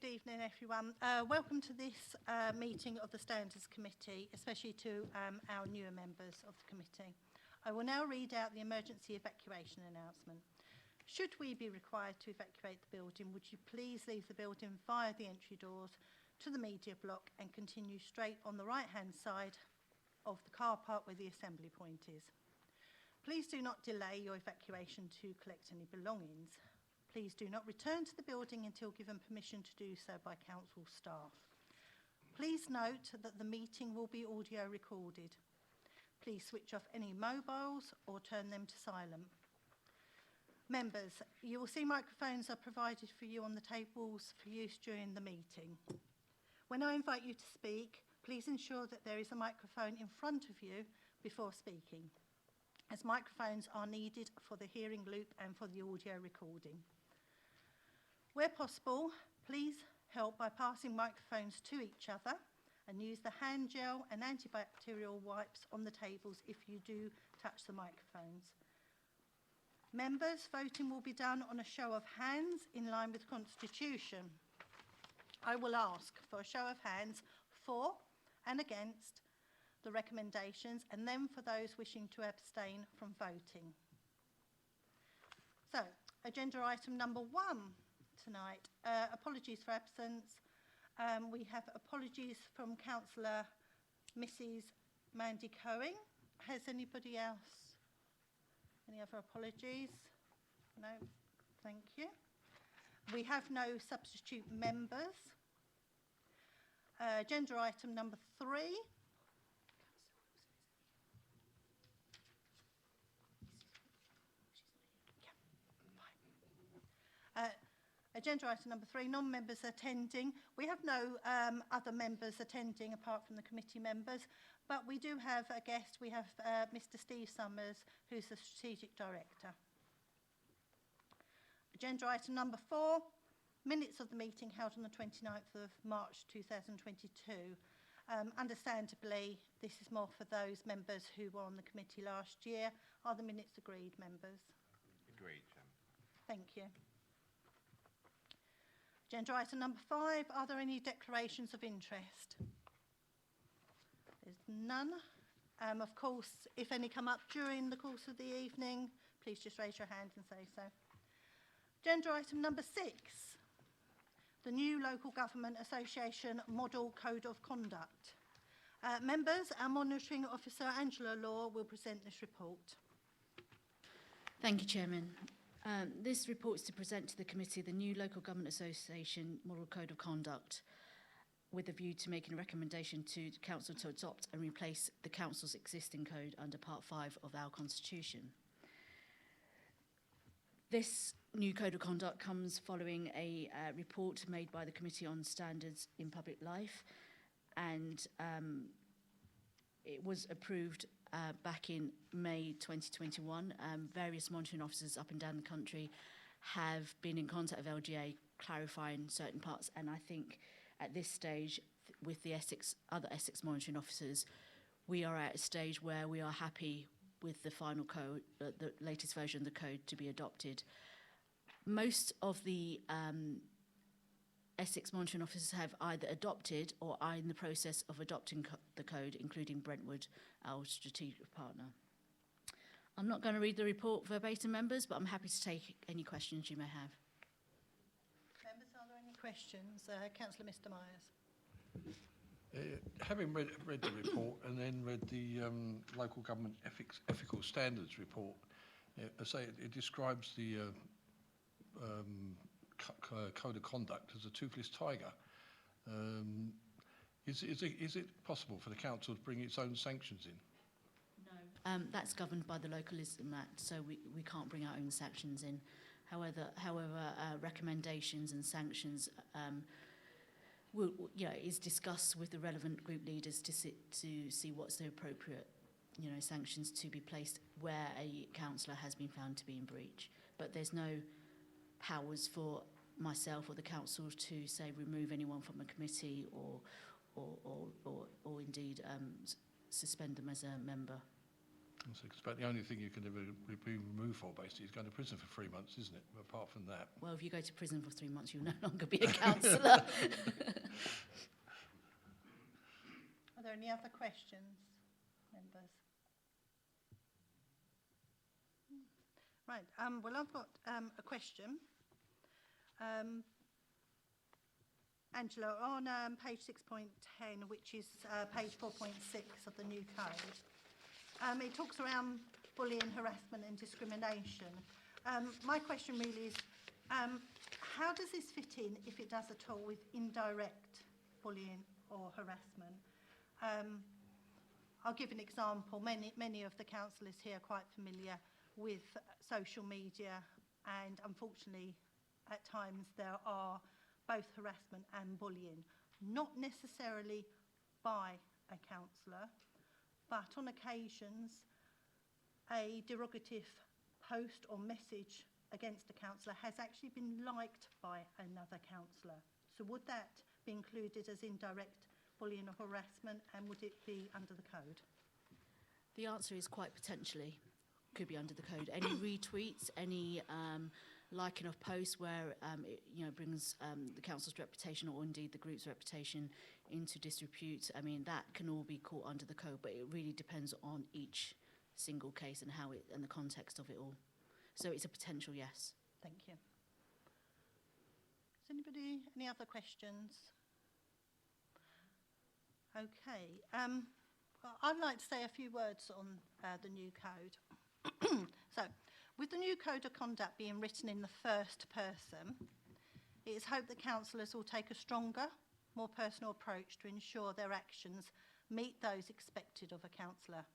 good evening, everyone. Welcome to this meeting of the Standards Committee, especially to our newer members of the committee. I will now read out the emergency evacuation announcement. Should we be required to evacuate the building, would you please leave the building via the entry doors to the media block and continue straight on the right-hand side of the car park where the assembly point is. Please do not delay your evacuation to collect any belongings. Please do not return to the building until given permission to do so by council staff. Please note that the meeting will be audio recorded. Please switch off any mobiles or turn them to silent. Members, you will see microphones are provided for you on the tables for use during the meeting. When I invite you to speak, please ensure that there is a microphone in front of you before speaking, as microphones are needed for the hearing loop and for the audio recording. Where possible, please help by passing microphones to each other and use the hand gel and antibacterial wipes on the tables if you do touch the microphones. Members, voting will be done on a show of hands in line with the Constitution. I will ask for a show of hands for and against the recommendations, and then for those wishing to abstain from voting. So, agenda item number 1 tonight, apologies for absence. We have apologies from Councillor Mrs. Mandy Cohen. Has anybody else? Any other apologies? No, thank you. We have no substitute members. Agenda item number 3. Agenda item number 3, non-members attending. We have no other members attending apart from the committee members, but we do have a guest. We have Mr. Steve Summers, who's the Strategic Director. Agenda item number 4, minutes of the meeting held on the 29th of March 2022. Understandably, this is more for those members who were on the committee last year. Are the minutes agreed, members? Agreed, Chairman. Thank you. Agenda item number 5, are there any declarations of interest? There's none. Of course, if any come up during the course of the evening, please just raise your hand and say so. Agenda item number 6, the new Local Government Association Model Code of Conduct. Members, our Monitoring Officer Angela Law will present this report. Thank you, Chairman. This report is to present to the committee the new Local Government Association Model Code of Conduct with a view to making a recommendation to the Council to adopt and replace the Council's existing code under Part 5 of our Constitution. This new Code of Conduct comes following a report made by the Committee on Standards in Public Life, and it was approved back in May 2021. Various monitoring officers up and down the country have been in contact with LGA clarifying certain parts, and I think at this stage with the other Essex monitoring officers, we are at a stage where we are happy with the final code, the latest version of the code to be adopted. Most of the Essex monitoring officers have either adopted or are in the process of adopting the code, including Brentwood, our strategic partner. I'm not going to read the report verbatim, members, but I'm happy to take any questions you may have. Members, are there any questions? Councillor Mr. Myers. Having read the report and then read the Local Government Ethical Standards report, I say it describes the Code of Conduct as a toothless tiger. Is it possible for the council to bring its own sanctions in? No, that's governed by the Localism Act, so we can't bring our own sanctions in. However, recommendations and sanctions is discussed with the relevant group leaders to see what's the appropriate sanctions to be placed where a councillor has been found to be in breach. But there's no powers for myself or the council to say remove anyone from a committee or indeed suspend them as a member. So it's about the only thing you can ever be removed for, basically, is going to prison for 3 months, isn't it? Apart from that. Well, if you go to prison for 3 months, you'll no longer be a councillor. Are there any other questions, members? Right, well, I've got a question. Angela, on page 6.10, which is page 4.6 of the new code, it talks around bullying, harassment and discrimination. My question really is, how does this fit in, if it does at all, with indirect bullying or harassment? I'll give an example. Many of the councillors here are quite familiar with social media, and unfortunately at times there are both harassment and bullying, not necessarily by a councillor, but on occasions a derogative post or message against a councillor has actually been liked by another councillor. So would that be included as indirect bullying or harassment, and would it be under the code? The answer is quite potentially. Could be under the code. Any retweets, any liking of posts where it brings the council's reputation or indeed the group's reputation into disrepute. I mean, that can all be caught under the code, but it really depends on each single case and how it and the context of it all. So it's a potential yes. Thank you. Does anybody, any other questions? Okay. Well, I'd like to say a few words on the new code. So, with the new code of conduct being written in the first person, it is hoped that councillors will take a stronger, more personal approach to ensure their actions meet those expected of a councillor.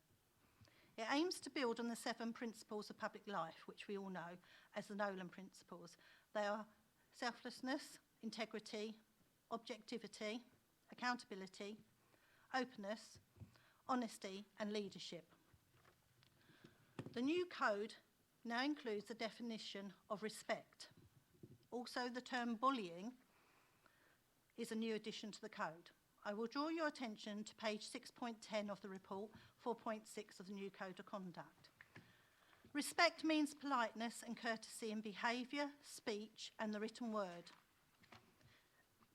It aims to build on the 7 principles of public life, which we all know as the Nolan Principles. They are selflessness, integrity, objectivity, accountability, openness, honesty and leadership. The new code now includes the definition of respect. Also, the term bullying is a new addition to the code. I will draw your attention to page 6.10 of the report, 4.6 of the new code of conduct. Respect means politeness and courtesy in behaviour, speech and the written word.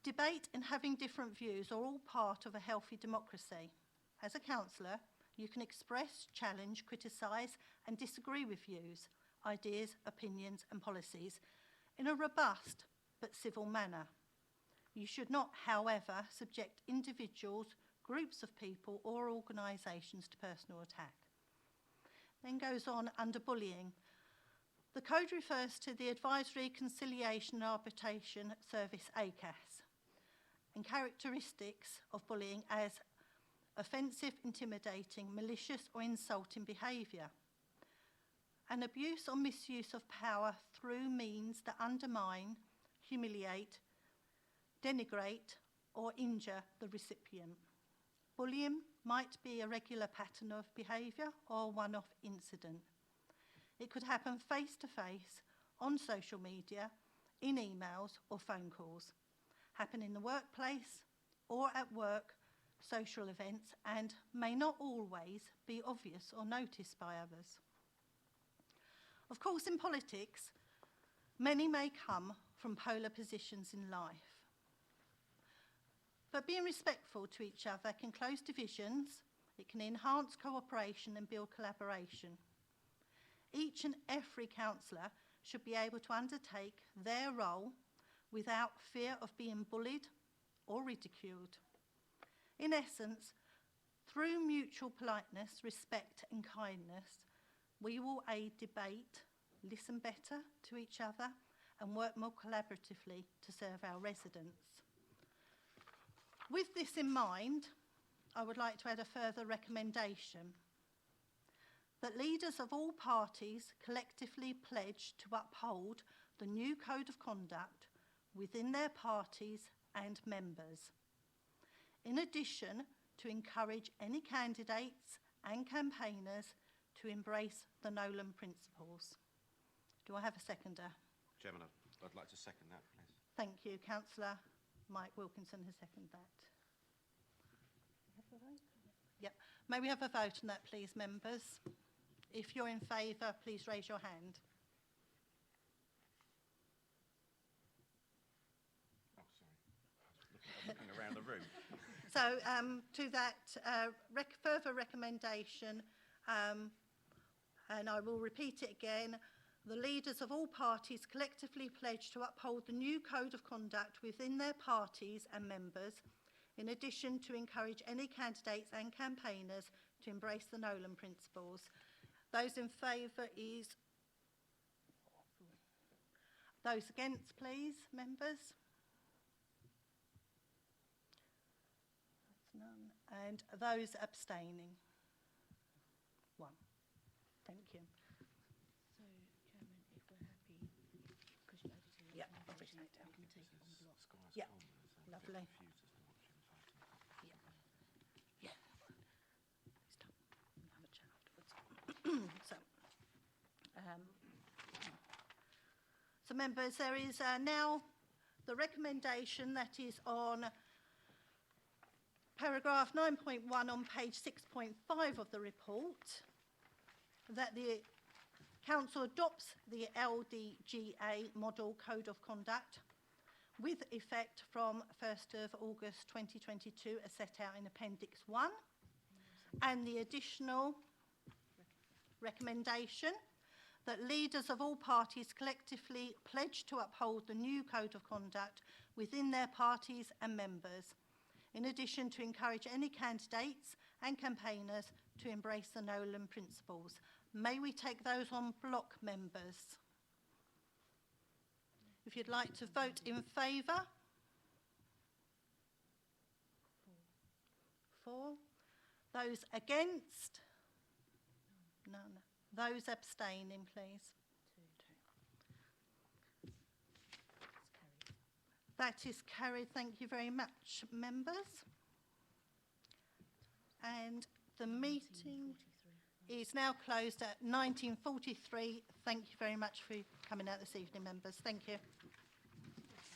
Debate and having different views are all part of a healthy democracy. As a councillor, you can express, challenge, criticise and disagree with views, ideas, opinions and policies in a robust but civil manner. You should not, however, subject individuals, groups of people or organisations to personal attack. Then goes on under bullying. The code refers to the Advisory, Conciliation and Arbitration Service, ACAS, and characteristics of bullying as offensive, intimidating, malicious or insulting behaviour, an abuse or misuse of power through means that undermine, humiliate, denigrate or injure the recipient. Bullying might be a regular pattern of behaviour or a one-off incident. It could happen face-to-face, on social media, in emails or phone calls, happen in the workplace or at work, social events, and may not always be obvious or noticed by others. Of course, in politics, many may come from polar positions in life. But being respectful to each other can close divisions, it can enhance cooperation and build collaboration. Each and every councillor should be able to undertake their role without fear of being bullied or ridiculed. In essence, through mutual politeness, respect and kindness, we will aid debate, listen better to each other and work more collaboratively to serve our residents. With this in mind, I would like to add a further recommendation that leaders of all parties collectively pledge to uphold the new code of conduct within their parties and members. In addition, to encourage any candidates and campaigners to embrace the Nolan Principles. Do I have a seconder? Chairman, I'd like to second that, please. Thank you. Councillor Mike Wilkinson has seconded that. Have a vote? Yep. May we have a vote on that, please, members? If you're in favour, please raise your hand. Oh, sorry. Looking around the room. So to that further recommendation, and I will repeat it again, the leaders of all parties collectively pledge to uphold the new code of conduct within their parties and members, in addition to encourage any candidates and campaigners to embrace the Nolan principles. Those in favour is... Those against, please, members? That's none. And those abstaining? One. Thank you. So, Chairman, if we're happy, because you added to Yep, I'll write that down. we can take it on block. Squire's Yep, Common, so I'm lovely. confused as to what she was voting. Yeah. Please don't have a chat afterwards. So members, there is now the recommendation that is on paragraph 9.1 on page 6.5 of the report, that the Council adopts the LDGA Model Code of Conduct with effect from 1st of August 2022 as set out in Appendix 1, and the additional recommendation that leaders of all parties collectively pledge to uphold the new Code of Conduct within their parties and members, in addition to encourage any candidates and campaigners to embrace the Nolan principles. May we take those on block, members? If you'd like to vote in favour. 4. Those against? None. Those abstaining, please. 2. That is carried. Thank you very much, members. And the meeting is now closed at 19:43. Thank you very much for coming out this evening, members. Thank you.